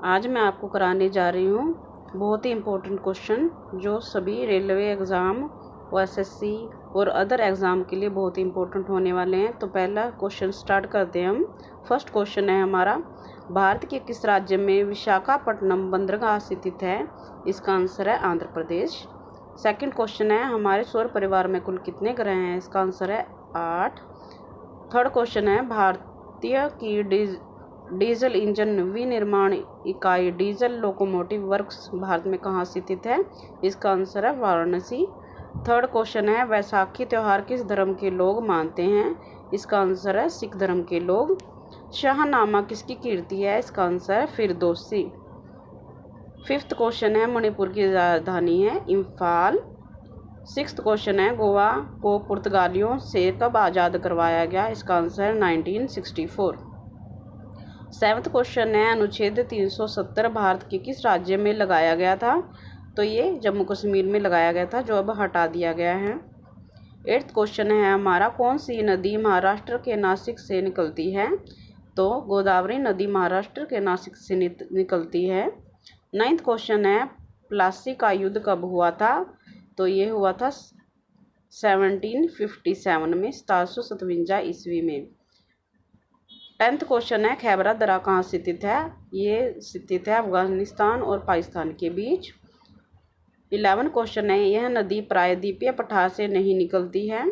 आज मैं आपको कराने जा रही हूँ बहुत ही इम्पोर्टेंट क्वेश्चन जो सभी रेलवे एग्ज़ाम और एसएससी और अदर एग्ज़ाम के लिए बहुत ही इम्पोर्टेंट होने वाले हैं। तो पहला क्वेश्चन स्टार्ट करते हैं हम। फर्स्ट क्वेश्चन है हमारा, भारत के किस राज्य में विशाखापट्टनम बंदरगाह स्थित है? इसका आंसर है आंध्र प्रदेश। सेकंड क्वेश्चन है, हमारे सौर परिवार में कुल कितने ग्रह हैं? इसका आंसर है 8। थर्ड क्वेश्चन है, भारतीय की डीजल इंजन विनिर्माण इकाई डीजल लोकोमोटिव वर्क्स भारत में कहाँ स्थित है? इसका आंसर है वाराणसी। थर्ड क्वेश्चन है, वैसाखी त्यौहार किस धर्म के लोग मानते हैं? इसका आंसर है सिख धर्म के लोग। शाहनामा किसकी कीर्ति है? इसका आंसर है फिरदौसी। फिफ्थ क्वेश्चन है, मणिपुर की राजधानी है इम्फाल। सिक्स्थ क्वेश्चन है, गोवा को पुर्तगालियों से कब आज़ाद करवाया गया? इसका आंसर है 1964। सेवन्थ क्वेश्चन है, अनुच्छेद 370 भारत के किस राज्य में लगाया गया था? तो ये जम्मू कश्मीर में लगाया गया था, जो अब हटा दिया गया है। एट्थ क्वेश्चन है हमारा, कौन सी नदी महाराष्ट्र के नासिक से निकलती है? तो गोदावरी नदी महाराष्ट्र के नासिक से निकलती है। नाइन्थ क्वेश्चन है, प्लासी का युद्ध कब हुआ था? तो ये हुआ था 1757 में, 1757 ईस्वी में। 10th क्वेश्चन है, खैबरा दर्रा कहाँ स्थित है? ये स्थित है अफगानिस्तान और पाकिस्तान के बीच। 11 क्वेश्चन है, यह नदी प्रायद्वीपीय पठार से नहीं निकलती है।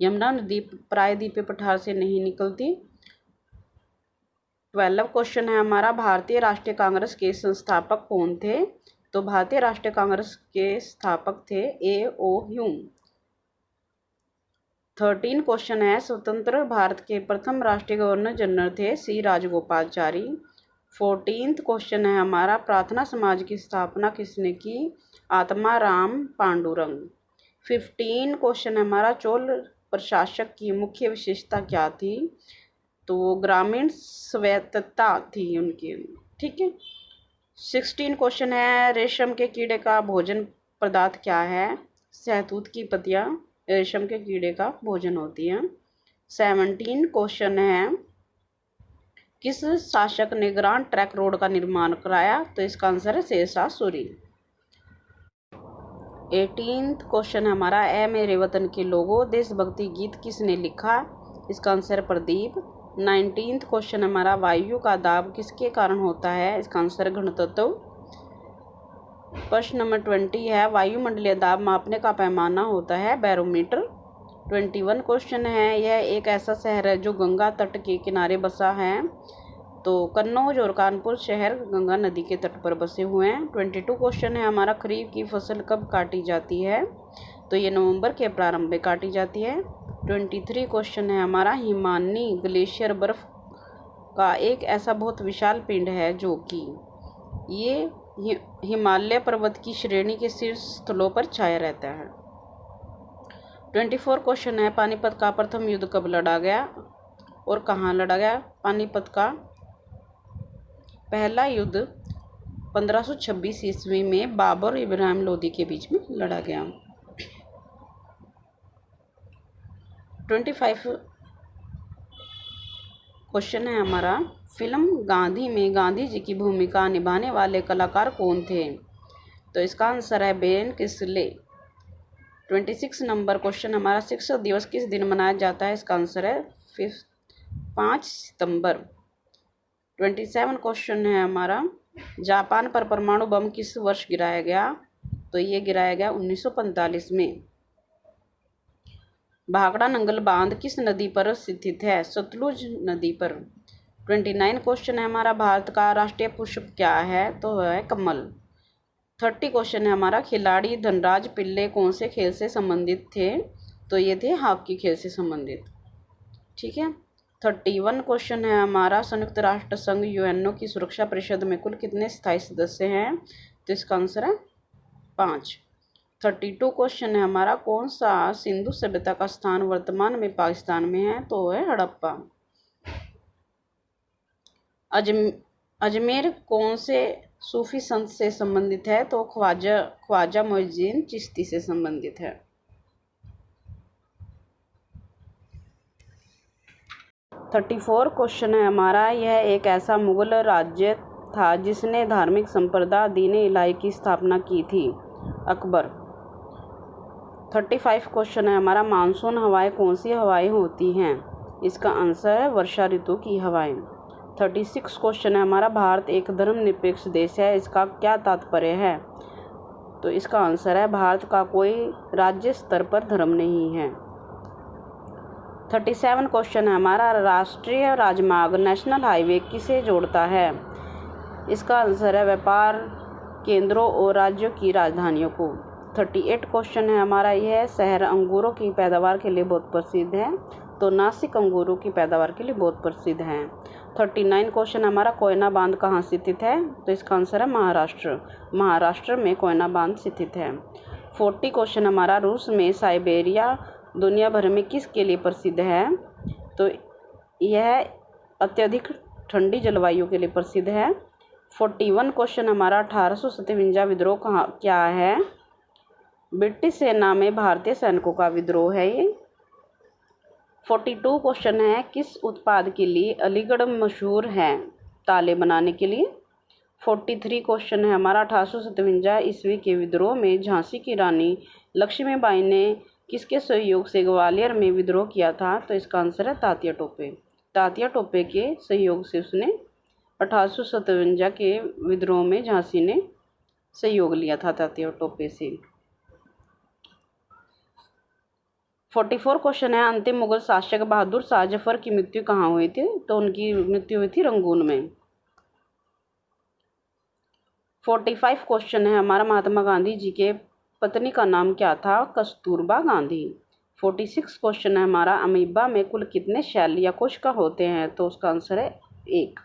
यमुना नदी प्रायद्वीपीय पठार से नहीं निकलती। 12 क्वेश्चन है हमारा, भारतीय राष्ट्रीय कांग्रेस के संस्थापक कौन थे? तो भारतीय राष्ट्रीय कांग्रेस के स्थापक थे A.O. ह्यूम। 13 क्वेश्चन है, स्वतंत्र भारत के प्रथम राष्ट्रीय गवर्नर जनरल थे C. राजगोपालचारी। 14th क्वेश्चन है हमारा, प्रार्थना समाज की स्थापना किसने की? आत्मा राम पांडुरंग। 15 क्वेश्चन है हमारा, चोल प्रशासक की मुख्य विशेषता क्या थी? तो ग्रामीण स्वायत्तता थी उनकी, ठीक है। 16 क्वेश्चन है, रेशम के कीड़े का भोजन पदार्थ क्या है? शहतूत की पत्तियां रेशम के कीड़े का भोजन होती हैं। 17 क्वेश्चन है, किस शासक ने ग्रांड ट्रैंक रोड का निर्माण कराया? तो इसका आंसर है शेरशाह सूरी। 18th क्वेश्चन है हमारा, ए मेरे वतन के लोगों देशभक्ति गीत किसने लिखा? इसका आंसर है प्रदीप। 19th क्वेश्चन है हमारा, वायु का दाब किसके कारण होता है? इसका आंसर है घनत्व। प्रश्न नंबर 20 है, वायुमंडलीय दाब मापने का पैमाना होता है बैरोमीटर। 21 क्वेश्चन है, यह एक ऐसा शहर है जो गंगा तट के किनारे बसा है? तो कन्नौज और कानपुर शहर गंगा नदी के तट पर बसे हुए हैं। 22 क्वेश्चन है हमारा, खरीफ की फसल कब काटी जाती है? तो ये नवंबर के प्रारंभ में काटी जाती है। 23 क्वेश्चन है हमारा, हिमानी ग्लेशियर बर्फ का एक ऐसा बहुत विशाल पिंड है जो कि ये हिमालय पर्वत की श्रेणी के शीर्ष स्थलों पर छाया रहता है। 24 क्वेश्चन है, पानीपत का प्रथम युद्ध कब लड़ा गया और कहाँ लड़ा गया? पानीपत का पहला युद्ध 1526 ईस्वी में बाबर और इब्राहिम लोदी के बीच में लड़ा गया। 25 क्वेश्चन है हमारा, फिल्म गांधी में गांधी जी की भूमिका निभाने वाले कलाकार कौन थे? तो इसका आंसर है बेन किसले। 26 नंबर क्वेश्चन हमारा, शिक्षक दिवस किस दिन मनाया जाता है? इसका आंसर है 5 सितंबर। 27 क्वेश्चन है हमारा, जापान पर परमाणु बम किस वर्ष गिराया गया? तो ये गिराया गया 1945 में। भाखड़ा नंगल बांध किस नदी पर स्थित है? सतलुज नदी पर। 29 क्वेश्चन है हमारा, भारत का राष्ट्रीय पुष्प क्या है? तो है कमल। 30 क्वेश्चन है हमारा, खिलाड़ी धनराज पिल्ले कौन से खेल से संबंधित थे? तो ये थे हॉकी खेल से संबंधित, ठीक है। 31 क्वेश्चन है हमारा, संयुक्त राष्ट्र संघ यूएनओ की सुरक्षा परिषद में कुल कितने स्थायी सदस्य हैं? तो इसका आंसर है 5। 32 क्वेश्चन है हमारा, कौन सा सिंधु सभ्यता का स्थान वर्तमान में पाकिस्तान में है? तो है हड़प्पा। अजमेर कौन से सूफी संत से संबंधित है? तो ख्वाजा मोइनुद्दीन चिश्ती से संबंधित है। 34 क्वेश्चन है हमारा, यह एक ऐसा मुगल राज्य था जिसने धार्मिक संप्रदाय दीन इलाही की स्थापना की थी? अकबर। 35 क्वेश्चन है हमारा, मानसून हवाएं कौन सी हवाएं होती हैं? इसका आंसर है वर्षा ऋतु की हवाएं। 36 क्वेश्चन है हमारा, भारत एक धर्मनिरपेक्ष देश है, इसका क्या तात्पर्य है? तो इसका आंसर है भारत का कोई राज्य स्तर पर धर्म नहीं है। 37 क्वेश्चन है हमारा, राष्ट्रीय राजमार्ग नेशनल हाईवे किसे जोड़ता है? इसका आंसर है व्यापार केंद्रों और राज्यों की राजधानियों को। 38 क्वेश्चन है हमारा, यह शहर अंगूरों की पैदावार के लिए बहुत प्रसिद्ध है? तो नासिक अंगूरों की पैदावार के लिए बहुत प्रसिद्ध है। 39 क्वेश्चन हमारा, कोयना बांध कहाँ स्थित है? तो इसका आंसर है महाराष्ट्र। महाराष्ट्र में कोयना बांध स्थित है। 40 क्वेश्चन हमारा, रूस में साइबेरिया दुनिया भर में किसके लिए प्रसिद्ध है? तो यह अत्यधिक ठंडी जलवायु के लिए प्रसिद्ध है। 41 क्वेश्चन हमारा, 1857 विद्रोह क्या है? ब्रिटिश सेना में भारतीय सैनिकों का विद्रोह है ये। 42 क्वेश्चन है, किस उत्पाद के लिए अलीगढ़ मशहूर है? ताले बनाने के लिए। 43 क्वेश्चन है हमारा, 1857 ईस्वी के विद्रोह में झांसी की रानी लक्ष्मीबाई ने किसके सहयोग से ग्वालियर में विद्रोह किया था? तो इसका आंसर है तात्या टोपे। तात्या टोपे के सहयोग से उसने 1857 के विद्रोह में झांसी ने सहयोग लिया था तात्या टोपे से। 44 क्वेश्चन है, अंतिम मुगल शासक बहादुर शाह जफर की मृत्यु कहाँ हुई थी? तो उनकी मृत्यु हुई थी रंगून में। 45 क्वेश्चन है हमारा, महात्मा गांधी जी के पत्नी का नाम क्या था? कस्तूरबा गांधी। 46 क्वेश्चन है हमारा, अमीबा में कुल कितने शैल या कोशिका होते हैं? तो उसका आंसर है 1।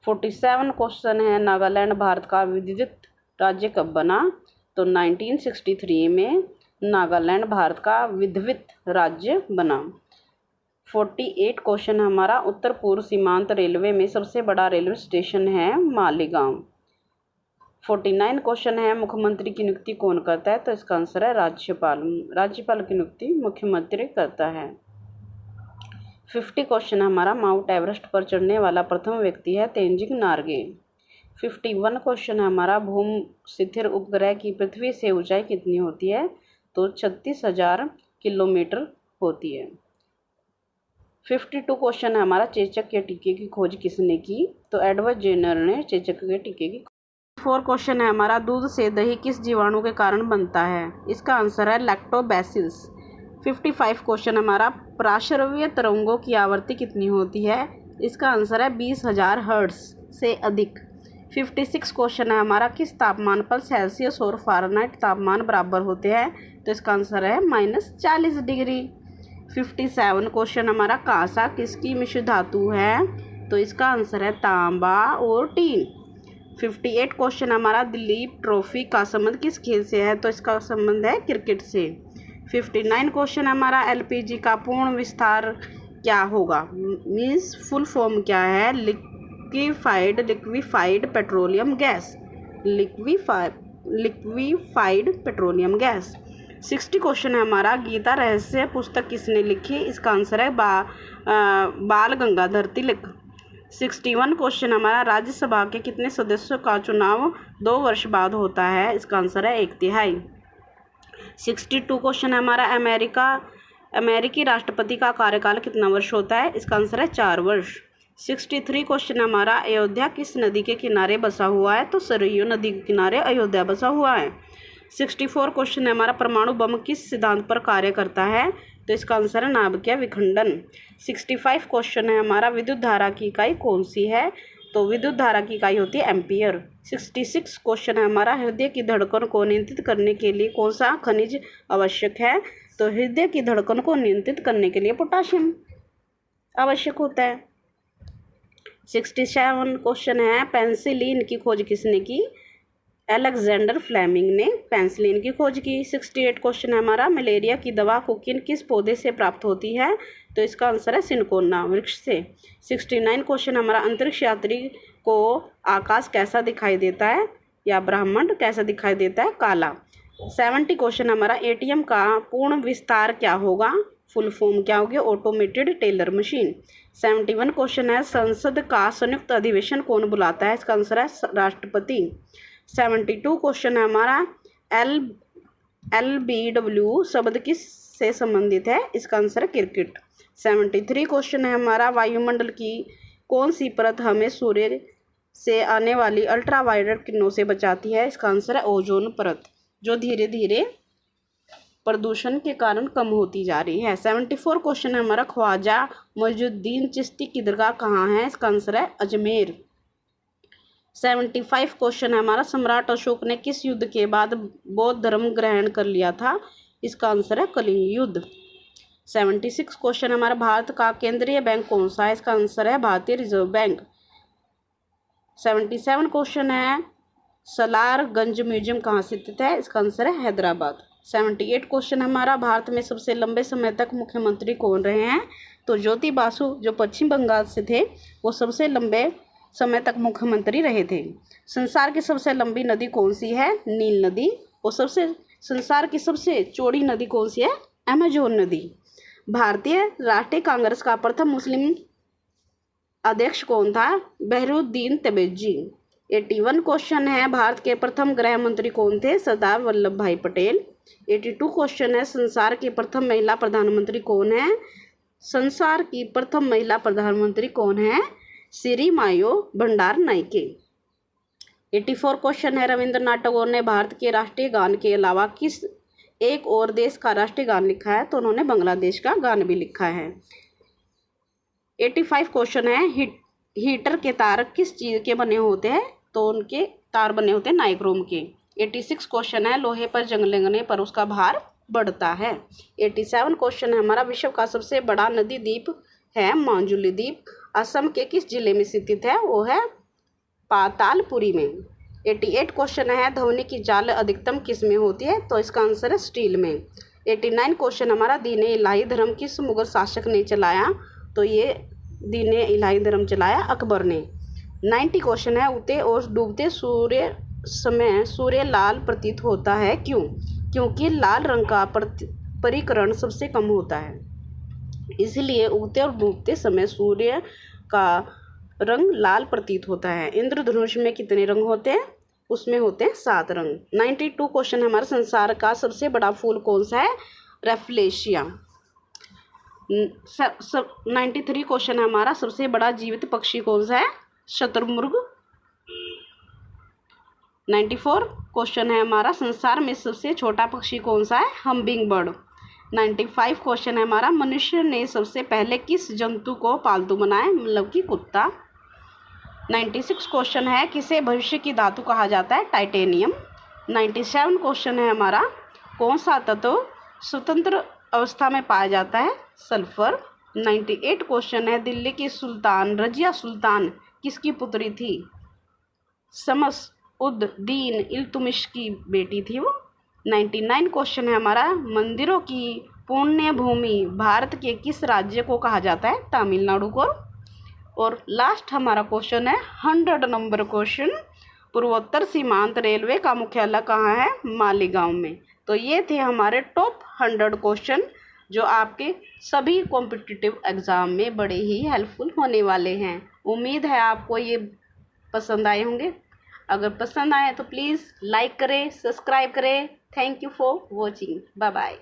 47 क्वेश्चन है, नागालैंड भारत का विधिवत राज्य कब बना? तो 1963 में नागालैंड भारत का विधिवत राज्य बना। 48 क्वेश्चन हमारा, उत्तर पूर्व सीमांत रेलवे में सबसे बड़ा रेलवे स्टेशन है मालेगांव। 49 क्वेश्चन है, मुख्यमंत्री की नियुक्ति कौन करता है? तो इसका आंसर है राज्यपाल। राज्यपाल की नियुक्ति मुख्यमंत्री करता है। 50 क्वेश्चन हमारा, माउंट एवरेस्ट पर चढ़ने वाला प्रथम व्यक्ति है तेंजिंग नार्गे। 51 क्वेश्चन हमारा, भूम स्थिर उपग्रह की पृथ्वी से ऊंचाई कितनी होती है? तो 36,000 किलोमीटर होती है। 52 क्वेश्चन है हमारा, चेचक के टीके की खोज किसने की? तो एडवर्ड जेनर ने चेचक के टीके की। 4 क्वेश्चन है हमारा, दूध से दही किस जीवाणु के कारण बनता है? इसका आंसर है लैक्टोबैसिलस। 55 क्वेश्चन हमारा, प्राश्रव्य तरंगों की आवृत्ति कितनी होती है? इसका आंसर है 20,000 हर्ट्ज से अधिक। 56 क्वेश्चन है हमारा, किस तापमान पर सेल्सियस और फ़ारेनहाइट तापमान बराबर होते हैं? तो इसका आंसर है -40 डिग्री। 57 क्वेश्चन हमारा, कांसा किसकी मिश्र धातु है? तो इसका आंसर है तांबा और टीन। 58 क्वेश्चन हमारा, दिलीप ट्रॉफी का संबंध किस खेल से है? तो इसका संबंध है क्रिकेट से। 59 क्वेश्चन हमारा, एलपीजी का पूर्ण विस्तार क्या होगा? मीन्स फुल फॉर्म क्या है? Liquefied petroleum gas. Liquefied petroleum gas. 60 question है हमारा, गीता रहस्य पुस्तक किसने लिखी? इसका आंसर है बाल गंगाधर तिलक। 61 क्वेश्चन हमारा, राज्यसभा के कितने सदस्यों का चुनाव 2 वर्ष बाद होता है? इसका आंसर है 1/3। 62 क्वेश्चन है हमारा, अमेरिकी राष्ट्रपति का कार्यकाल कितना वर्ष होता है? इसका आंसर है 4 वर्ष। 63 क्वेश्चन हमारा, अयोध्या किस नदी के किनारे बसा हुआ है? तो सरयू नदी के किनारे अयोध्या बसा हुआ है। 64 क्वेश्चन है हमारा, परमाणु बम किस सिद्धांत पर कार्य करता है? तो इसका आंसर है नाभिकीय विखंडन। 65 क्वेश्चन है हमारा, विद्युत धारा की इकाई कौन सी है? तो विद्युत धारा की इकाई होती है एम्पियर। 66 क्वेश्चन है हमारा, हृदय की धड़कन को नियंत्रित करने के लिए कौन सा खनिज आवश्यक है? तो हृदय की धड़कन को नियंत्रित करने के लिए पोटाशियम आवश्यक होता है। 67 क्वेश्चन है, पेंसिलिन की खोज किसने की? अलेक्जेंडर फ्लेमिंग ने पेंसिलिन की खोज की। 68 क्वेश्चन है हमारा, मलेरिया की दवा कोकीन किस पौधे से प्राप्त होती है? तो इसका आंसर है सिनकोना वृक्ष से। 69 क्वेश्चन हमारा, अंतरिक्ष यात्री को आकाश कैसा दिखाई देता है या ब्रह्मांड कैसा दिखाई देता है? काला। 70 क्वेश्चन हमारा, एटीएम का पूर्ण विस्तार क्या होगा? फुल फॉर्म क्या हो गया? Automated teller machine. 71 क्वेश्चन है, संसद का संयुक्त अधिवेशन कौन बुलाता है? इसका आंसर है राष्ट्रपति। 72 क्वेश्चन है हमारा, LBW शब्द किस से संबंधित है? इसका आंसर है क्रिकेट। 73 क्वेश्चन है हमारा, वायुमंडल की कौन सी परत हमें सूर्य से आने वाली अल्ट्रावायलेट किरणों से बचाती है? इसका आंसर है ओजोन परत, जो धीरे धीरे प्रदूषण के कारण कम होती जा रही है। 74 क्वेश्चन है हमारा, ख्वाजा मुइजुद्दीन चिश्ती की दरगाह कहाँ है? इसका आंसर है अजमेर। 75 क्वेश्चन है हमारा, सम्राट अशोक ने किस युद्ध के बाद बौद्ध धर्म ग्रहण कर लिया था? इसका आंसर है कलिंग युद्ध। 76 क्वेश्चन है हमारा, भारत का केंद्रीय बैंक कौन सा है? इसका आंसर है भारतीय रिजर्व बैंक। 77 क्वेश्चन है, सलारगंज म्यूजियम कहाँ स्थित है? इसका आंसर है हैदराबाद। 78 क्वेश्चन हमारा, भारत में सबसे लंबे समय तक मुख्यमंत्री कौन रहे हैं? तो ज्योति बासु जो पश्चिम बंगाल से थे, वो सबसे लंबे समय तक मुख्यमंत्री रहे थे। संसार की सबसे लंबी नदी कौन सी है? नील नदी। और संसार की सबसे चौड़ी नदी कौन सी है? अमेजोन नदी। भारतीय राष्ट्रीय कांग्रेस का प्रथम मुस्लिम अध्यक्ष कौन था? बहरुद्दीन तबरेज़ी। 81 क्वेश्चन है, भारत के प्रथम गृह मंत्री कौन थे? सरदार वल्लभ भाई पटेल। 82 क्वेश्चन है, संसार की प्रथम महिला प्रधानमंत्री कौन है? संसार की प्रथम महिला प्रधानमंत्री कौन है? श्री मायो भंडार नायके। 84 क्वेश्चन है, रविंद्रनाथ टैगोर ने भारत के राष्ट्रीय गान के अलावा किस एक और देश का राष्ट्रीय गान लिखा है? तो उन्होंने बांग्लादेश का गान भी लिखा है। 85 क्वेश्चन है, हीटर के तार किस चीज़ के बने होते हैं? तो उनके तार बने होते हैं नाइक्रोम के। 86 क्वेश्चन है, लोहे पर जंग लगने पर उसका भार बढ़ता है। 87 क्वेश्चन है हमारा, विश्व का सबसे बड़ा नदी द्वीप है माजुली द्वीप, असम के किस जिले में स्थित है? वो है पातालपुरी में। 88 क्वेश्चन है, ध्वनि की जाल अधिकतम किस में होती है? तो इसका आंसर है स्टील में। 89 क्वेश्चन हमारा, दीन इलाही धर्म किस मुगल शासक ने चलाया? तो ये दीन इलाही धर्म चलाया अकबर ने। 90 क्वेश्चन है, उगते और डूबते सूर्य समय सूर्य लाल प्रतीत होता है, क्यों? क्योंकि लाल रंग का परिकरण सबसे कम होता है, इसलिए उगते और डूबते समय सूर्य का रंग लाल प्रतीत होता है। इंद्रधनुष में कितने रंग होते हैं? उसमें होते हैं 7 रंग। 92 क्वेश्चन है हमारा, संसार का सबसे बड़ा फूल कौन सा है? रेफ्लेशिया। 93 क्वेश्चन है हमारा, सबसे बड़ा जीवित पक्षी कौन सा है? शतुरमुर्ग। 94 क्वेश्चन है हमारा, संसार में सबसे छोटा पक्षी कौन सा है? हम्बिंग बर्ड। 95 क्वेश्चन है हमारा, मनुष्य ने सबसे पहले किस जंतु को पालतू बनाया? मतलब कि कुत्ता। 96 क्वेश्चन है, किसे भविष्य की धातु कहा जाता है? टाइटेनियम। 97 क्वेश्चन है हमारा, कौन सा तत्व स्वतंत्र अवस्था में पाया जाता है? सल्फर। 98 क्वेश्चन है, दिल्ली की सुल्तान रजिया सुल्तान किसकी पुत्री थी? शम्स उद दीन इल्तुतमिश की बेटी थी वो। 99 क्वेश्चन है हमारा, मंदिरों की पुण्य भूमि भारत के किस राज्य को कहा जाता है? तमिलनाडु को। और लास्ट हमारा क्वेश्चन है 100 नंबर क्वेश्चन, पूर्वोत्तर सीमांत रेलवे का मुख्यालय कहाँ है? मालेगांव में। तो ये थे हमारे टॉप 100 क्वेश्चन, जो आपके सभी कॉम्पिटिटिव एग्ज़ाम में बड़े ही हेल्पफुल होने वाले हैं। उम्मीद है आपको ये पसंद आए होंगे। अगर पसंद आए तो प्लीज़ लाइक करें, सब्सक्राइब करें। Thank you for watching. Bye bye.